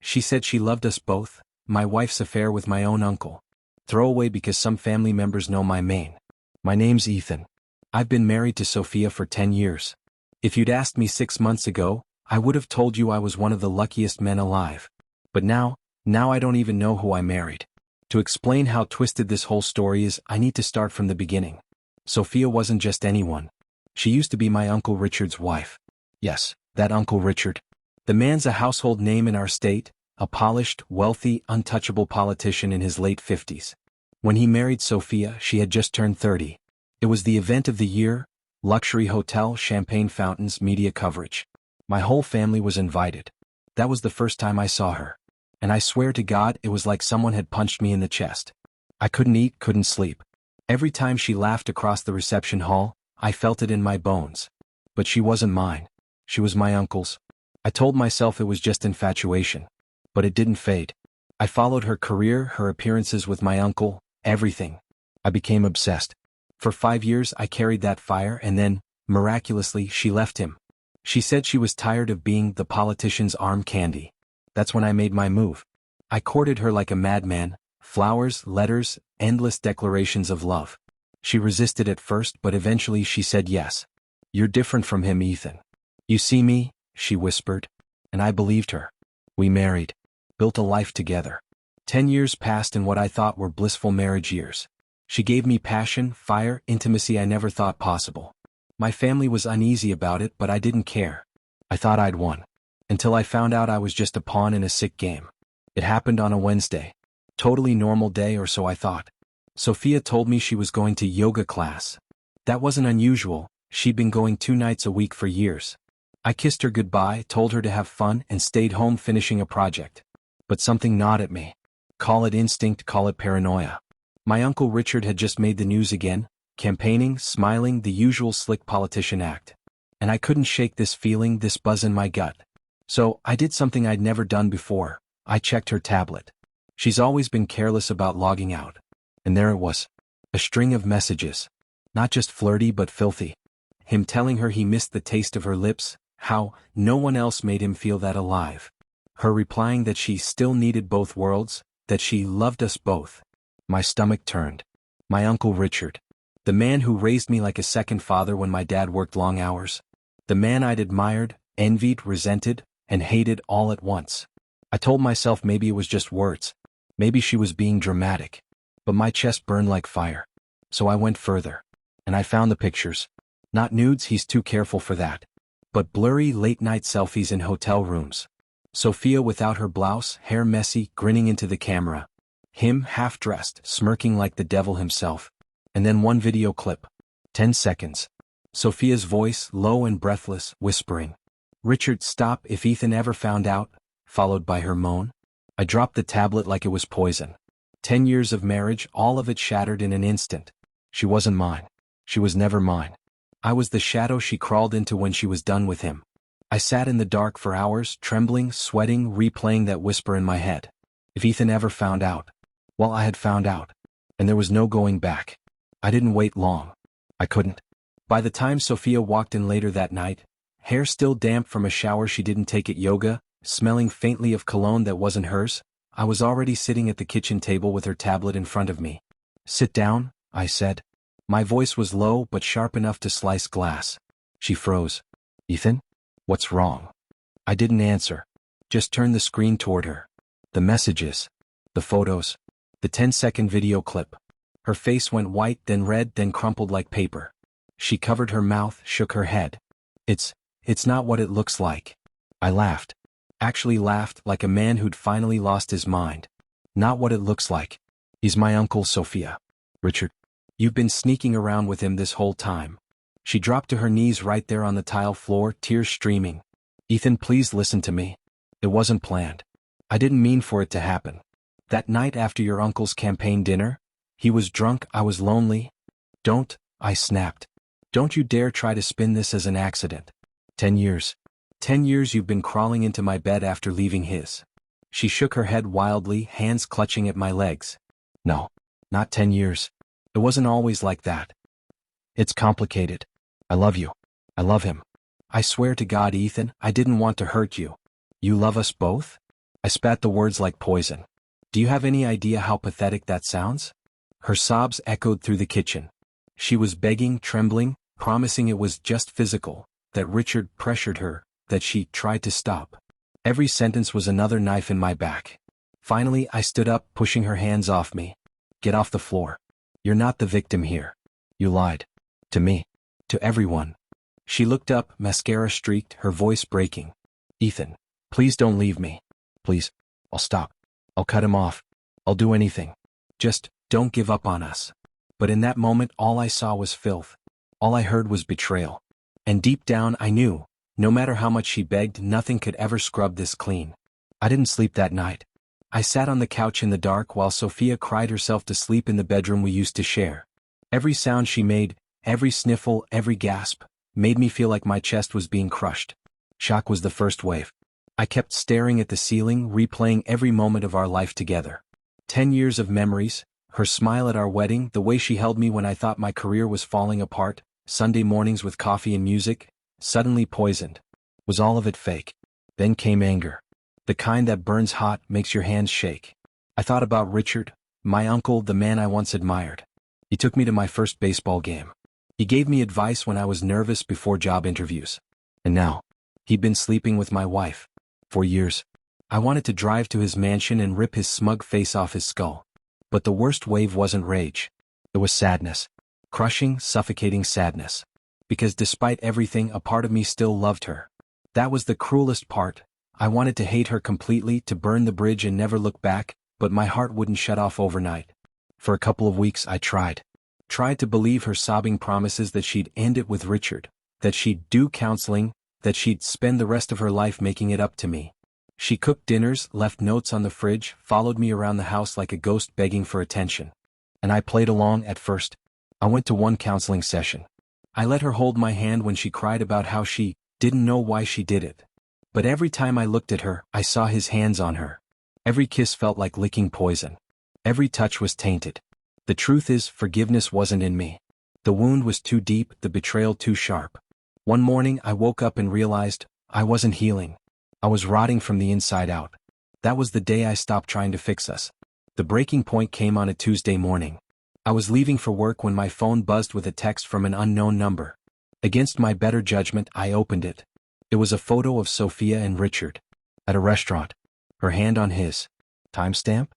She said she loved us both, my wife's affair with my own uncle. Throwaway because some family members know my main. My name's Ethan. I've been married to Sophia for 10 years. If you'd asked me 6 months ago, I would have told you I was one of the luckiest men alive. But now I don't even know who I married. To explain how twisted this whole story is, I need to start from the beginning. Sophia wasn't just anyone. She used to be my Uncle Richard's wife. Yes, that Uncle Richard. The man's a household name in our state, a polished, wealthy, untouchable politician in his late 50s. When he married Sophia, she had just turned 30. It was the event of the year, luxury hotel, champagne fountains, media coverage. My whole family was invited. That was the first time I saw her. And I swear to God, it was like someone had punched me in the chest. I couldn't eat, couldn't sleep. Every time she laughed across the reception hall, I felt it in my bones. But she wasn't mine. She was my uncle's. I told myself it was just infatuation. But it didn't fade. I followed her career, her appearances with my uncle, everything. I became obsessed. For 5 years I carried that fire and then, miraculously, she left him. She said she was tired of being the politician's arm candy. That's when I made my move. I courted her like a madman, flowers, letters, endless declarations of love. She resisted at first, but eventually she said yes. You're different from him, Ethan. You see me, she whispered. And I believed her. We married. Built a life together. 10 years passed in what I thought were blissful marriage years. She gave me passion, fire, intimacy I never thought possible. My family was uneasy about it, but I didn't care. I thought I'd won. Until I found out I was just a pawn in a sick game. It happened on a Wednesday. Totally normal day, or so I thought. Sophia told me she was going to yoga class. That wasn't unusual. She'd been going 2 nights a week for years. I kissed her goodbye, told her to have fun, and stayed home finishing a project. But something gnawed at me. Call it instinct, call it paranoia. My Uncle Richard had just made the news again, campaigning, smiling, the usual slick politician act. And I couldn't shake this feeling, this buzz in my gut. So, I did something I'd never done before. I checked her tablet. She's always been careless about logging out. And there it was. A string of messages. Not just flirty but filthy. Him telling her he missed the taste of her lips, how no one else made him feel that alive. Her replying that she still needed both worlds, that she loved us both. My stomach turned. My Uncle Richard. The man who raised me like a second father when my dad worked long hours. The man I'd admired, envied, resented, and hated all at once. I told myself maybe it was just words. Maybe she was being dramatic. But my chest burned like fire. So I went further. And I found the pictures. Not nudes, he's too careful for that. But blurry late-night selfies in hotel rooms. Sophia without her blouse, hair messy, grinning into the camera. Him half-dressed, smirking like the devil himself. And then one video clip. 10 seconds. Sophia's voice, low and breathless, whispering. Richard, stop if Ethan ever found out, followed by her moan. I dropped the tablet like it was poison. 10 years of marriage, all of it shattered in an instant. She wasn't mine. She was never mine. I was the shadow she crawled into when she was done with him. I sat in the dark for hours, trembling, sweating, replaying that whisper in my head. If Ethan ever found out. Well, I had found out. And there was no going back. I didn't wait long. I couldn't. By the time Sophia walked in later that night, hair still damp from a shower she didn't take at yoga, smelling faintly of cologne that wasn't hers, I was already sitting at the kitchen table with her tablet in front of me. Sit down, I said. My voice was low but sharp enough to slice glass. She froze. Ethan? What's wrong? I didn't answer. Just turned the screen toward her. The messages. The photos. The 10-second video clip. Her face went white, then red, then crumpled like paper. She covered her mouth, shook her head. It's not what it looks like. I laughed. Actually laughed like a man who'd finally lost his mind. Not what it looks like. He's my uncle, Sophia. Richard. You've been sneaking around with him this whole time. She dropped to her knees right there on the tile floor, tears streaming. Ethan, please listen to me. It wasn't planned. I didn't mean for it to happen. That night after your uncle's campaign dinner, he was drunk, I was lonely. Don't, I snapped. Don't you dare try to spin this as an accident. 10 years. 10 years you've been crawling into my bed after leaving his. She shook her head wildly, hands clutching at my legs. No, not 10 years. It wasn't always like that. It's complicated. I love you. I love him. I swear to God, Ethan, I didn't want to hurt you. You love us both? I spat the words like poison. Do you have any idea how pathetic that sounds? Her sobs echoed through the kitchen. She was begging, trembling, promising it was just physical, that Richard pressured her, that she tried to stop. Every sentence was another knife in my back. Finally, I stood up, pushing her hands off me. Get off the floor. You're not the victim here. You lied. To me. To everyone. She looked up, mascara streaked, her voice breaking. Ethan, please don't leave me. Please. I'll stop. I'll cut him off. I'll do anything. Just don't give up on us. But in that moment, all I saw was filth. All I heard was betrayal. And deep down, I knew, no matter how much she begged, nothing could ever scrub this clean. I didn't sleep that night. I sat on the couch in the dark while Sophia cried herself to sleep in the bedroom we used to share. Every sound she made, every sniffle, every gasp, made me feel like my chest was being crushed. Shock was the first wave. I kept staring at the ceiling, replaying every moment of our life together. 10 years of memories, her smile at our wedding, the way she held me when I thought my career was falling apart, Sunday mornings with coffee and music, suddenly poisoned. Was all of it fake? Then came anger. The kind that burns hot, makes your hands shake. I thought about Richard, my uncle, the man I once admired. He took me to my first baseball game. He gave me advice when I was nervous before job interviews. And now, he'd been sleeping with my wife. For years. I wanted to drive to his mansion and rip his smug face off his skull. But the worst wave wasn't rage. It was sadness. Crushing, suffocating sadness. Because despite everything, a part of me still loved her. That was the cruelest part. I wanted to hate her completely, to burn the bridge and never look back, but my heart wouldn't shut off overnight. For a couple of weeks I tried. Tried to believe her sobbing promises that she'd end it with Richard, that she'd do counseling, that she'd spend the rest of her life making it up to me. She cooked dinners, left notes on the fridge, followed me around the house like a ghost begging for attention. And I played along at first. I went to one counseling session. I let her hold my hand when she cried about how she didn't know why she did it. But every time I looked at her, I saw his hands on her. Every kiss felt like licking poison. Every touch was tainted. The truth is, forgiveness wasn't in me. The wound was too deep, the betrayal too sharp. One morning I woke up and realized I wasn't healing. I was rotting from the inside out. That was the day I stopped trying to fix us. The breaking point came on a Tuesday morning. I was leaving for work when my phone buzzed with a text from an unknown number. Against my better judgment, I opened it. It was a photo of Sophia and Richard. At a restaurant. Her hand on his. Timestamp?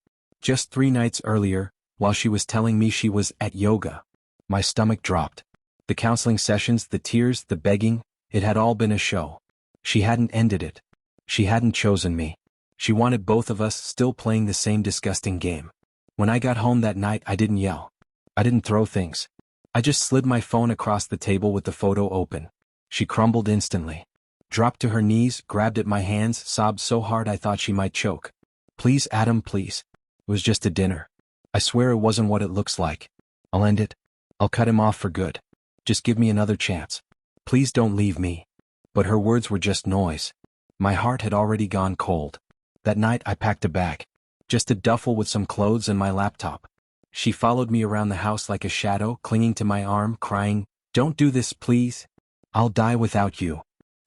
Just 3 nights earlier, while she was telling me she was at yoga. My stomach dropped. The counseling sessions, the tears, the begging, it had all been a show. She hadn't ended it. She hadn't chosen me. She wanted both of us, still playing the same disgusting game. When I got home that night, I didn't yell. I didn't throw things. I just slid my phone across the table with the photo open. She crumbled instantly. Dropped to her knees, grabbed at my hands, sobbed so hard I thought she might choke. Please, Adam, please. It was just a dinner. I swear it wasn't what it looks like. I'll end it. I'll cut him off for good. Just give me another chance. Please don't leave me. But her words were just noise. My heart had already gone cold. That night I packed a bag. Just a duffel with some clothes and my laptop. She followed me around the house like a shadow, clinging to my arm, crying, "Don't do this, please. I'll die without you."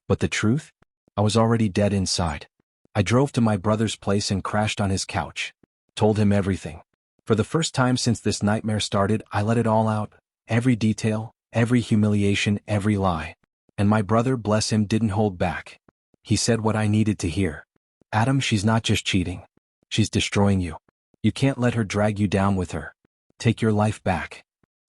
But the truth? I was already dead inside. I drove to my brother's place and crashed on his couch. Told him everything. For the first time since this nightmare started, I let it all out. Every detail, every humiliation, every lie. And my brother, bless him, didn't hold back. He said what I needed to hear. Adam, she's not just cheating. She's destroying you. You can't let her drag you down with her. Take your life back.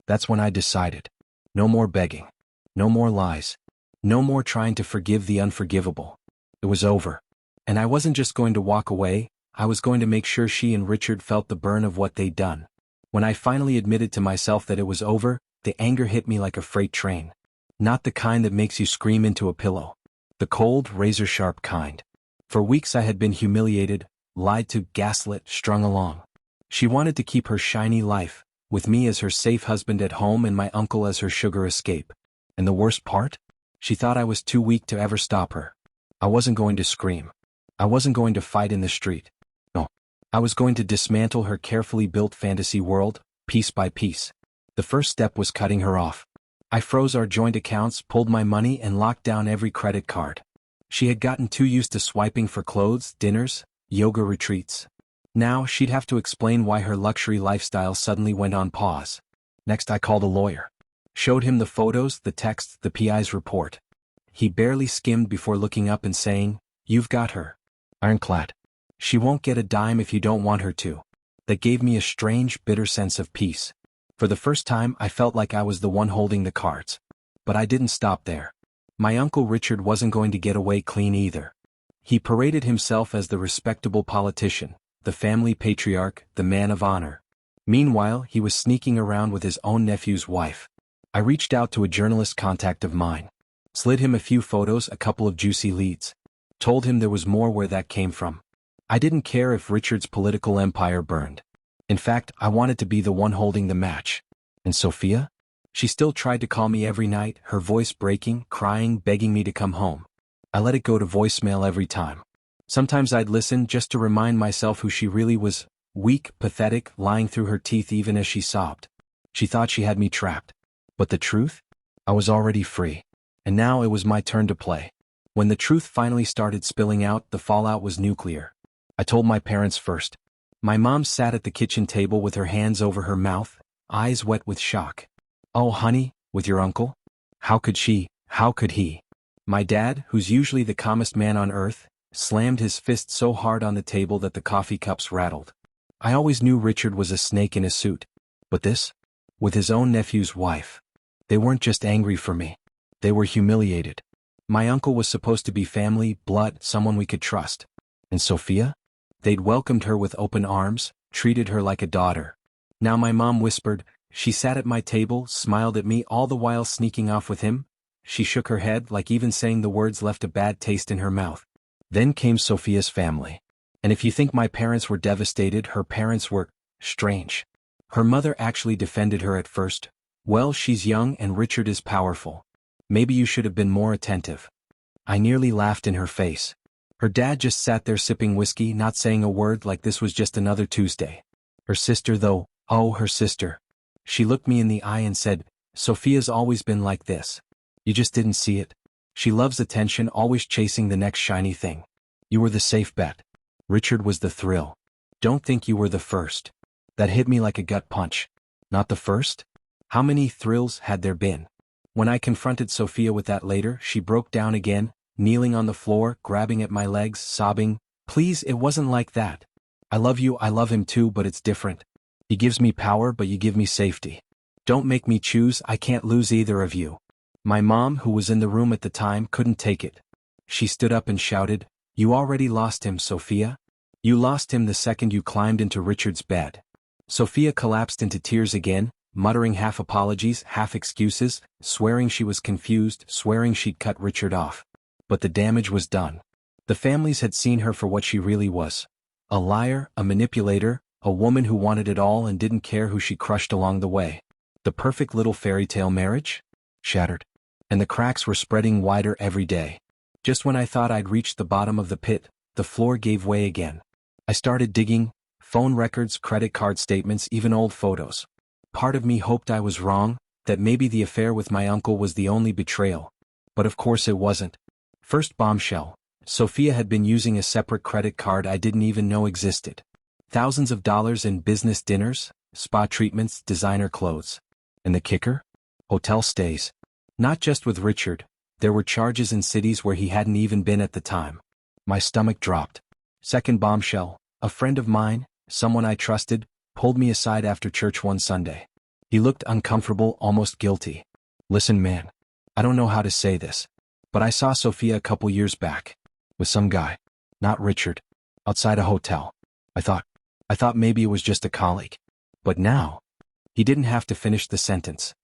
That's when I decided. No more begging. No more lies. No more trying to forgive the unforgivable. It was over. And I wasn't just going to walk away, I was going to make sure she and Richard felt the burn of what they'd done. When I finally admitted to myself that it was over, the anger hit me like a freight train. Not the kind that makes you scream into a pillow. The cold, razor-sharp kind. For weeks I had been humiliated, lied to, gaslit, strung along. She wanted to keep her shiny life, with me as her safe husband at home and my uncle as her sugar escape. And the worst part? She thought I was too weak to ever stop her. I wasn't going to scream. I wasn't going to fight in the street. No. I was going to dismantle her carefully built fantasy world, piece by piece. The first step was cutting her off. I froze our joint accounts, pulled my money, and locked down every credit card. She had gotten too used to swiping for clothes, dinners, yoga retreats. Now she'd have to explain why her luxury lifestyle suddenly went on pause. Next I called a lawyer. Showed him the photos, the texts, the PI's report. He barely skimmed before looking up and saying, "You've got her. Ironclad. She won't get a dime if you don't want her to." That gave me a strange, bitter sense of peace. For the first time I felt like I was the one holding the cards. But I didn't stop there. My Uncle Richard wasn't going to get away clean either. He paraded himself as the respectable politician, the family patriarch, the man of honor. Meanwhile, he was sneaking around with his own nephew's wife. I reached out to a journalist contact of mine. Slid him a few photos, a couple of juicy leads. Told him there was more where that came from. I didn't care if Richard's political empire burned. In fact, I wanted to be the one holding the match. And Sophia? She still tried to call me every night, her voice breaking, crying, begging me to come home. I let it go to voicemail every time. Sometimes I'd listen just to remind myself who she really was, weak, pathetic, lying through her teeth even as she sobbed. She thought she had me trapped. But the truth? I was already free. And now it was my turn to play. When the truth finally started spilling out, the fallout was nuclear. I told my parents first. My mom sat at the kitchen table with her hands over her mouth, eyes wet with shock. "Oh honey, with your uncle? How could she, how could he?" My dad, who's usually the calmest man on earth, slammed his fist so hard on the table that the coffee cups rattled. I always knew Richard was a snake in a suit. But this? With his own nephew's wife. They weren't just angry for me. They were humiliated. My uncle was supposed to be family, blood, someone we could trust. And Sophia? They'd welcomed her with open arms, treated her like a daughter. Now my mom whispered. She sat at my table, smiled at me all the while sneaking off with him. She shook her head like even saying the words left a bad taste in her mouth. Then came Sophia's family. And if you think my parents were devastated, her parents were strange. Her mother actually defended her at first. "Well, she's young and Richard is powerful. Maybe you should have been more attentive." I nearly laughed in her face. Her dad just sat there sipping whiskey, not saying a word, like this was just another Tuesday. Her sister though, oh her sister. She looked me in the eye and said, "Sophia's always been like this. You just didn't see it. She loves attention, always chasing the next shiny thing. You were the safe bet. Richard was the thrill. Don't think you were the first." That hit me like a gut punch. Not the first? How many thrills had there been? When I confronted Sophia with that later, she broke down again, kneeling on the floor, grabbing at my legs, sobbing, "Please, it wasn't like that. I love you, I love him too, but it's different. He gives me power, but you give me safety. Don't make me choose, I can't lose either of you." My mom, who was in the room at the time, couldn't take it. She stood up and shouted, "You already lost him, Sophia. You lost him the second you climbed into Richard's bed." Sophia collapsed into tears again, muttering half apologies, half excuses, swearing she was confused, swearing she'd cut Richard off. But the damage was done. The families had seen her for what she really was. A liar, a manipulator, a woman who wanted it all and didn't care who she crushed along the way. The perfect little fairy tale marriage? Shattered. And the cracks were spreading wider every day. Just when I thought I'd reached the bottom of the pit, the floor gave way again. I started digging, phone records, credit card statements, even old photos. Part of me hoped I was wrong, that maybe the affair with my uncle was the only betrayal. But of course it wasn't. First bombshell. Sophia had been using a separate credit card I didn't even know existed. Thousands of dollars in business dinners, spa treatments, designer clothes. And the kicker? Hotel stays. Not just with Richard. There were charges in cities where he hadn't even been at the time. My stomach dropped. Second bombshell. A friend of mine, someone I trusted, pulled me aside after church one Sunday. He looked uncomfortable, almost guilty. "Listen man, I don't know how to say this, but I saw Sophia a couple years back. With some guy. Not Richard. Outside a hotel. I thought maybe it was just a colleague. But now." He didn't have to finish the sentence.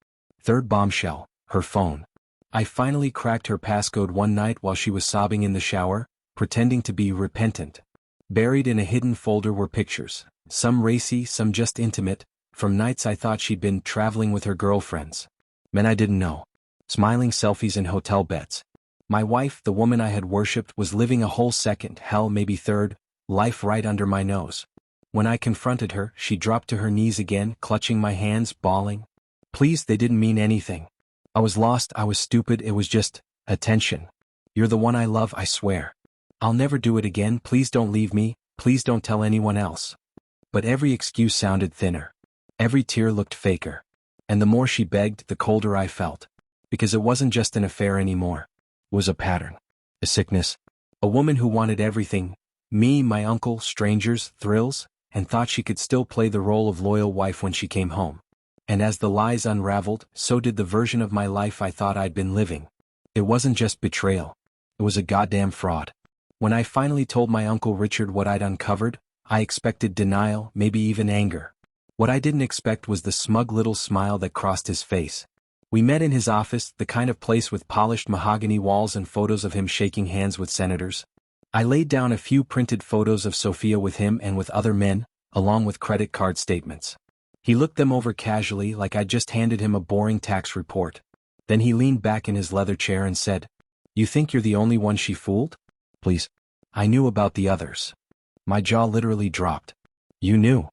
Third bombshell, her phone. I finally cracked her passcode one night while she was sobbing in the shower, pretending to be repentant. Buried in a hidden folder were pictures, some racy, some just intimate, from nights I thought she'd been traveling with her girlfriends. Men I didn't know. Smiling selfies in hotel beds. My wife, the woman I had worshipped, was living a whole second, hell maybe third, life right under my nose. When I confronted her, she dropped to her knees again, clutching my hands, bawling. "Please, they didn't mean anything. I was lost, I was stupid, it was just attention. You're the one I love, I swear. I'll never do it again, please don't leave me, Please don't tell anyone else. But every excuse sounded thinner. Every tear looked faker. And the more she begged, the colder I felt. Because it wasn't just an affair anymore. It was a pattern. A sickness. A woman who wanted everything. Me, my uncle, strangers, thrills, and thought she could still play the role of loyal wife when she came home. And as the lies unraveled, so did the version of my life I thought I'd been living. It wasn't just betrayal. It was a goddamn fraud. When I finally told my Uncle Richard what I'd uncovered, I expected denial, maybe even anger. What I didn't expect was the smug little smile that crossed his face. We met in his office, the kind of place with polished mahogany walls and photos of him shaking hands with senators. I laid down a few printed photos of Sophia with him and with other men, along with credit card statements. He looked them over casually like I'd just handed him a boring tax report. Then he leaned back in his leather chair and said, "You think you're the only one she fooled? Please." I knew about the others. My jaw literally dropped. "You knew?"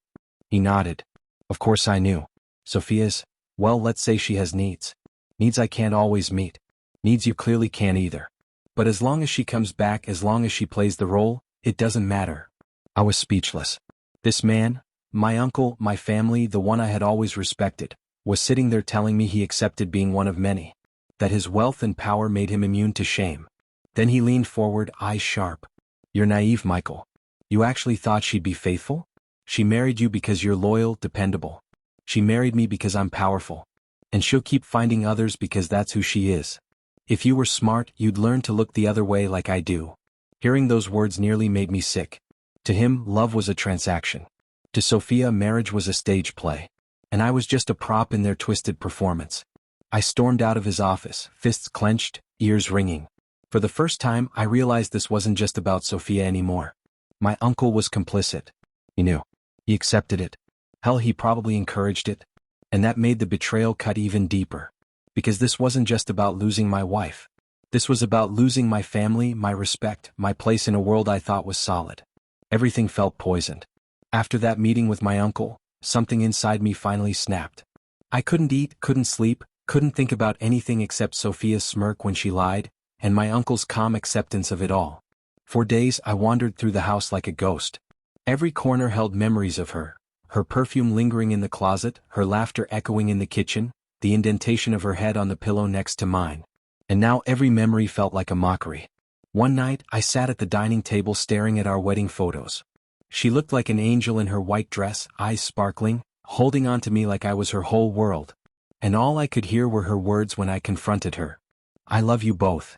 He nodded. "Of course I knew. Sophia's, well, let's say she has needs. Needs I can't always meet. Needs you clearly can't either. But as long as she comes back, as long as she plays the role, it doesn't matter." I was speechless. This man, my uncle, my family, the one I had always respected, was sitting there telling me he accepted being one of many. That his wealth and power made him immune to shame. Then he leaned forward, eyes sharp. "You're naive, Michael. You actually thought she'd be faithful? She married you because you're loyal, dependable. She married me because I'm powerful. And she'll keep finding others because that's who she is. If you were smart, you'd learn to look the other way like I do." Hearing those words nearly made me sick. To him, love was a transaction. To Sophia, marriage was a stage play. And I was just a prop in their twisted performance. I stormed out of his office, fists clenched, ears ringing. For the first time, I realized this wasn't just about Sophia anymore. My uncle was complicit. He knew. He accepted it. Hell, he probably encouraged it. And that made the betrayal cut even deeper. Because this wasn't just about losing my wife. This was about losing my family, my respect, my place in a world I thought was solid. Everything felt poisoned. After that meeting with my uncle, something inside me finally snapped. I couldn't eat, couldn't sleep, couldn't think about anything except Sophia's smirk when she lied, and my uncle's calm acceptance of it all. For days I wandered through the house like a ghost. Every corner held memories of her. Her perfume lingering in the closet, her laughter echoing in the kitchen, the indentation of her head on the pillow next to mine. And now every memory felt like a mockery. One night, I sat at the dining table staring at our wedding photos. She looked like an angel in her white dress, eyes sparkling, holding on to me like I was her whole world. And all I could hear were her words when I confronted her. "I love you both.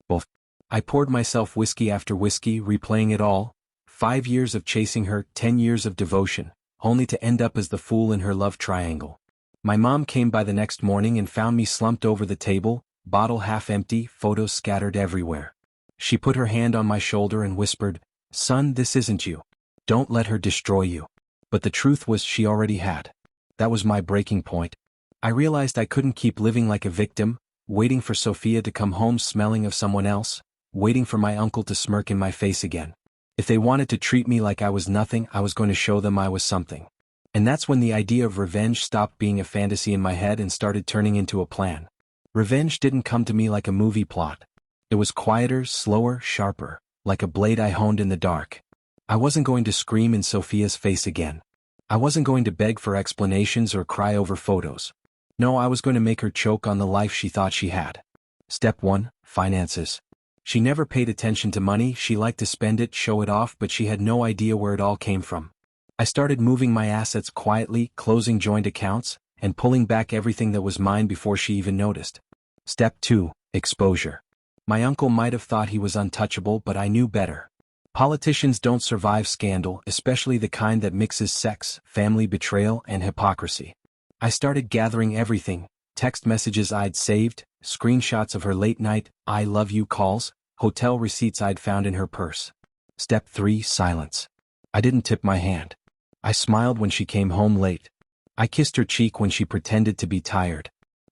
Both." I poured myself whiskey after whiskey, replaying it all. 5 years of chasing her, 10 years of devotion, only to end up as the fool in her love triangle. My mom came by the next morning and found me slumped over the table, bottle half empty, photos scattered everywhere. She put her hand on my shoulder and whispered, "Son, this isn't you. Don't let her destroy you." But the truth was she already had. That was my breaking point. I realized I couldn't keep living like a victim, waiting for Sophia to come home smelling of someone else, waiting for my uncle to smirk in my face again. If they wanted to treat me like I was nothing, I was going to show them I was something. And that's when the idea of revenge stopped being a fantasy in my head and started turning into a plan. Revenge didn't come to me like a movie plot. It was quieter, slower, sharper, like a blade I honed in the dark. I wasn't going to scream in Sophia's face again. I wasn't going to beg for explanations or cry over photos. No, I was going to make her choke on the life she thought she had. Step 1, finances. She never paid attention to money. She liked to spend it, show it off, but she had no idea where it all came from. I started moving my assets quietly, closing joint accounts, and pulling back everything that was mine before she even noticed. Step 2, exposure. My uncle might have thought he was untouchable, but I knew better. Politicians don't survive scandal, especially the kind that mixes sex, family betrayal, and hypocrisy. I started gathering everything: text messages I'd saved, screenshots of her late-night "I love you" calls, hotel receipts I'd found in her purse. Step 3, silence. I didn't tip my hand. I smiled when she came home late. I kissed her cheek when she pretended to be tired.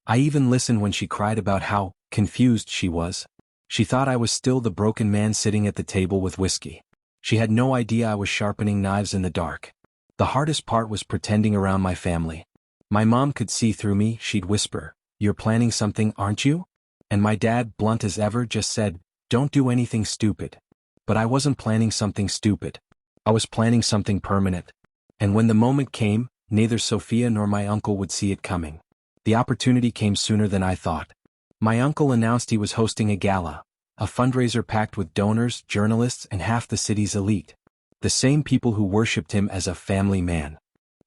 I even listened when she cried about how confused she was. She thought I was still the broken man sitting at the table with whiskey. She had no idea I was sharpening knives in the dark. The hardest part was pretending around my family. My mom could see through me. She'd whisper, "You're planning something, aren't you?" And my dad, blunt as ever, just said, "Don't do anything stupid." But I wasn't planning something stupid. I was planning something permanent. And when the moment came, neither Sophia nor my uncle would see it coming. The opportunity came sooner than I thought. My uncle announced he was hosting a gala, a fundraiser packed with donors, journalists, and half the city's elite. The same people who worshipped him as a family man.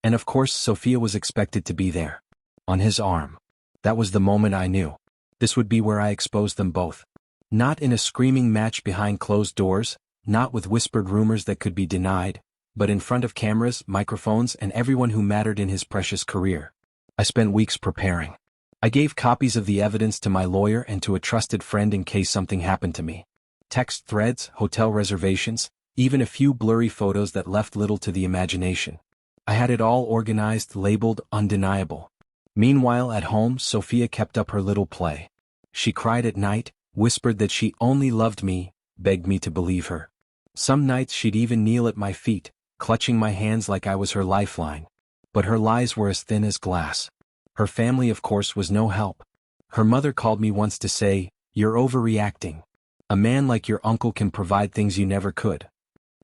And of course Sophia was expected to be there. On his arm. That was the moment I knew. This would be where I exposed them both. Not in a screaming match behind closed doors, not with whispered rumors that could be denied, but in front of cameras, microphones, and everyone who mattered in his precious career. I spent weeks preparing. I gave copies of the evidence to my lawyer and to a trusted friend in case something happened to me. Text threads, hotel reservations, even a few blurry photos that left little to the imagination. I had it all organized, labeled undeniable. Meanwhile at home, Sophia kept up her little play. She cried at night, whispered that she only loved me, begged me to believe her. Some nights she'd even kneel at my feet, clutching my hands like I was her lifeline. But her lies were as thin as glass. Her family, of course, was no help. Her mother called me once to say, "You're overreacting. A man like your uncle can provide things you never could."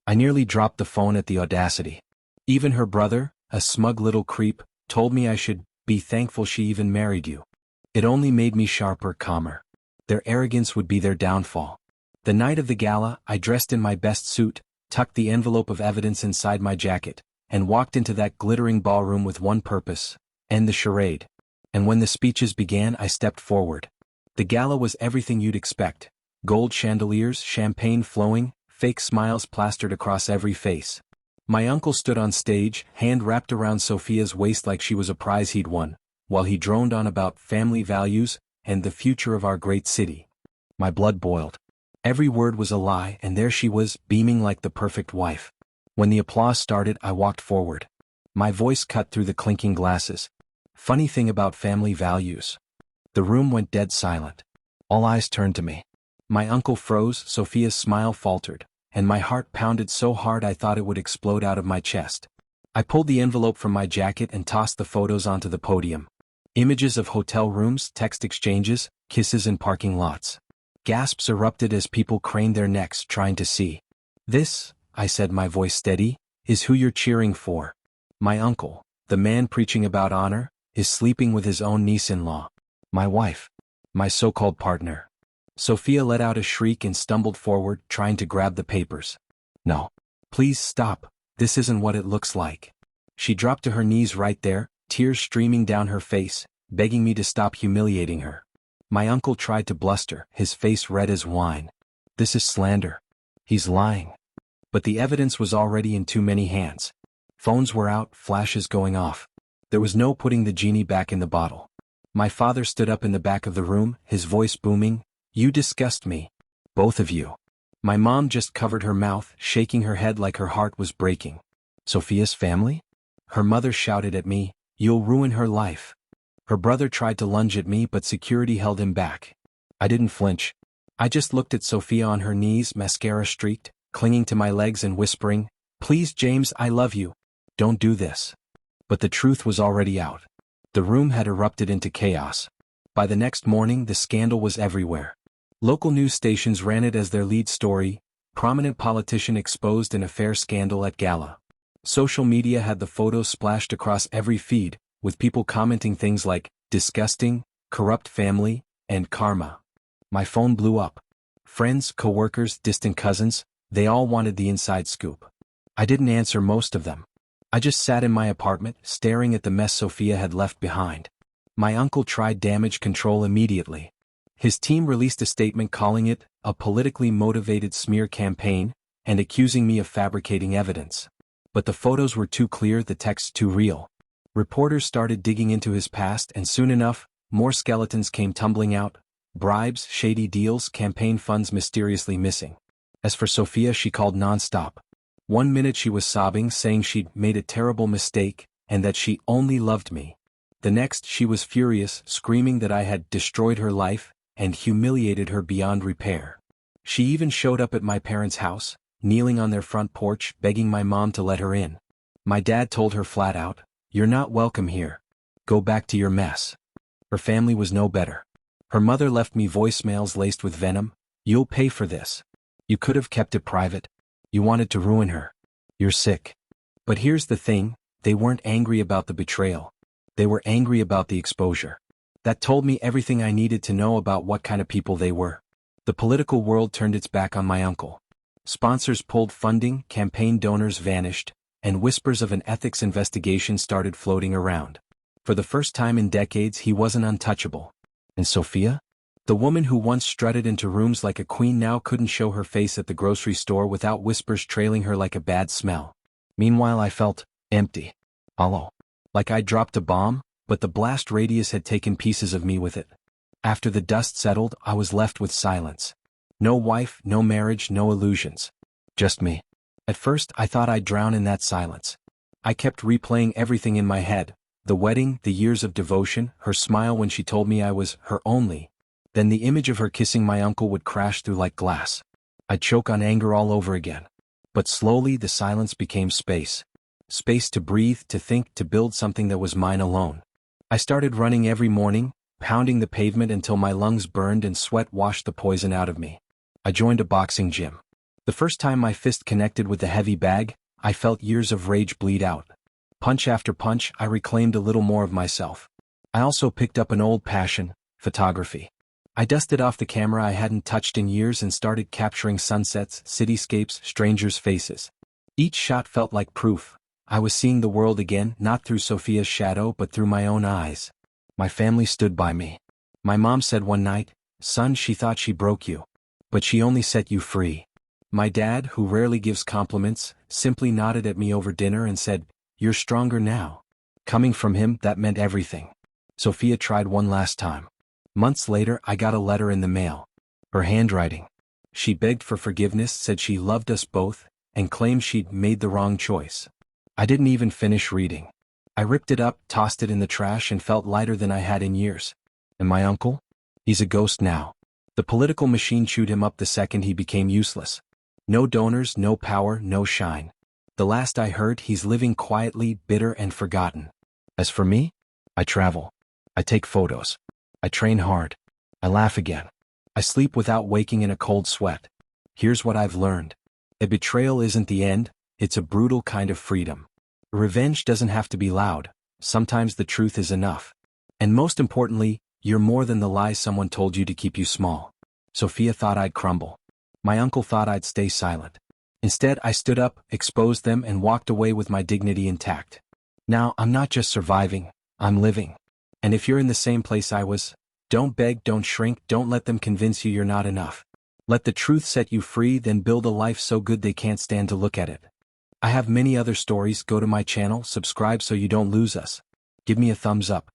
I nearly dropped the phone at the audacity. Even her brother, a smug little creep, told me I should be thankful she even married you. It only made me sharper, calmer. Their arrogance would be their downfall. The night of the gala, I dressed in my best suit, tucked the envelope of evidence inside my jacket, and walked into that glittering ballroom with one purpose: end the charade. And when the speeches began, I stepped forward. The gala was everything you'd expect. Gold chandeliers, champagne flowing, fake smiles plastered across every face. My uncle stood on stage, hand wrapped around Sophia's waist like she was a prize he'd won, while he droned on about family values and the future of our great city. My blood boiled. Every word was a lie, and there she was, beaming like the perfect wife. When the applause started, I walked forward. My voice cut through the clinking glasses. Funny thing about family values. The room went dead silent. All eyes turned to me. My uncle froze, Sophia's smile faltered, and my heart pounded so hard I thought it would explode out of my chest. I pulled the envelope from my jacket and tossed the photos onto the podium. Images of hotel rooms, text exchanges, kisses in parking lots. Gasps erupted as people craned their necks trying to see. "This," I said, my voice steady, "is who you're cheering for. My uncle, the man preaching about honor, is sleeping with his own niece-in-law. My wife. My so-called partner." Sophia let out a shriek and stumbled forward, trying to grab the papers. "No. Please stop. This isn't what it looks like." She dropped to her knees right there, tears streaming down her face, begging me to stop humiliating her. My uncle tried to bluster, his face red as wine. "This is slander. He's lying." But the evidence was already in too many hands. Phones were out, flashes going off. There was no putting the genie back in the bottle. My father stood up in the back of the room, his voice booming, "You disgust me. Both of you." My mom just covered her mouth, shaking her head like her heart was breaking. "Sophia's family?" Her mother shouted at me, "You'll ruin her life." Her brother tried to lunge at me, but security held him back. I didn't flinch. I just looked at Sophia on her knees, mascara streaked, clinging to my legs and whispering, "Please, James, I love you. Don't do this." But the truth was already out. The room had erupted into chaos. By the next morning, the scandal was everywhere. Local news stations ran it as their lead story: prominent politician exposed in affair scandal at gala. Social media had the photos splashed across every feed, with people commenting things like, "disgusting," "corrupt family," and "karma." My phone blew up. Friends, coworkers, distant cousins, they all wanted the inside scoop. I didn't answer most of them. I just sat in my apartment, staring at the mess Sophia had left behind. My uncle tried damage control immediately. His team released a statement calling it a politically motivated smear campaign and accusing me of fabricating evidence. But the photos were too clear, the text too real. Reporters started digging into his past, and soon enough, more skeletons came tumbling out: bribes, shady deals, campaign funds mysteriously missing. As for Sophia, she called nonstop. One minute she was sobbing, saying she'd made a terrible mistake, and that she only loved me. The next she was furious, screaming that I had destroyed her life and humiliated her beyond repair. She even showed up at my parents' house, kneeling on their front porch, begging my mom to let her in. My dad told her flat out, "You're not welcome here. Go back to your mess." Her family was no better. Her mother left me voicemails laced with venom: "You'll pay for this. You could have kept it private. You wanted to ruin her." You're sick. But here's the thing, they weren't angry about the betrayal. They were angry about the exposure. That told me everything I needed to know about what kind of people they were. The political world turned its back on my uncle. Sponsors pulled funding, campaign donors vanished, and whispers of an ethics investigation started floating around. For the first time in decades, he wasn't untouchable. And Sophia? The woman who once strutted into rooms like a queen now couldn't show her face at the grocery store without whispers trailing her like a bad smell. Meanwhile, I felt empty, hollow, like I'd dropped a bomb, but the blast radius had taken pieces of me with it. After the dust settled, I was left with silence. No wife, no marriage, no illusions. Just me. At first, I thought I'd drown in that silence. I kept replaying everything in my head. The wedding, the years of devotion, her smile when she told me I was her only. Then the image of her kissing my uncle would crash through like glass. I'd choke on anger all over again. But slowly the silence became space. Space to breathe, to think, to build something that was mine alone. I started running every morning, pounding the pavement until my lungs burned and sweat washed the poison out of me. I joined a boxing gym. The first time my fist connected with the heavy bag, I felt years of rage bleed out. Punch after punch, I reclaimed a little more of myself. I also picked up an old passion, photography. I dusted off the camera I hadn't touched in years and started capturing sunsets, cityscapes, strangers' faces. Each shot felt like proof. I was seeing the world again, not through Sophia's shadow but through my own eyes. My family stood by me. My mom said one night, "Son, she thought she broke you. But she only set you free." My dad, who rarely gives compliments, simply nodded at me over dinner and said, "You're stronger now." Coming from him, that meant everything. Sophia tried one last time. Months later, I got a letter in the mail. Her handwriting. She begged for forgiveness, said she loved us both, and claimed she'd made the wrong choice. I didn't even finish reading. I ripped it up, tossed it in the trash, and felt lighter than I had in years. And my uncle? He's a ghost now. The political machine chewed him up the second he became useless. No donors, no power, no shine. The last I heard, he's living quietly, bitter and forgotten. As for me, I travel. I take photos. I train hard. I laugh again. I sleep without waking in a cold sweat. Here's what I've learned. A betrayal isn't the end, it's a brutal kind of freedom. Revenge doesn't have to be loud. Sometimes the truth is enough. And most importantly, you're more than the lies someone told you to keep you small. Sophia thought I'd crumble. My uncle thought I'd stay silent. Instead, I stood up, exposed them, and walked away with my dignity intact. Now, I'm not just surviving, I'm living. And if you're in the same place I was, don't beg, don't shrink, don't let them convince you you're not enough. Let the truth set you free, then build a life so good they can't stand to look at it. I have many other stories. Go to my channel, subscribe so you don't lose us. Give me a thumbs up.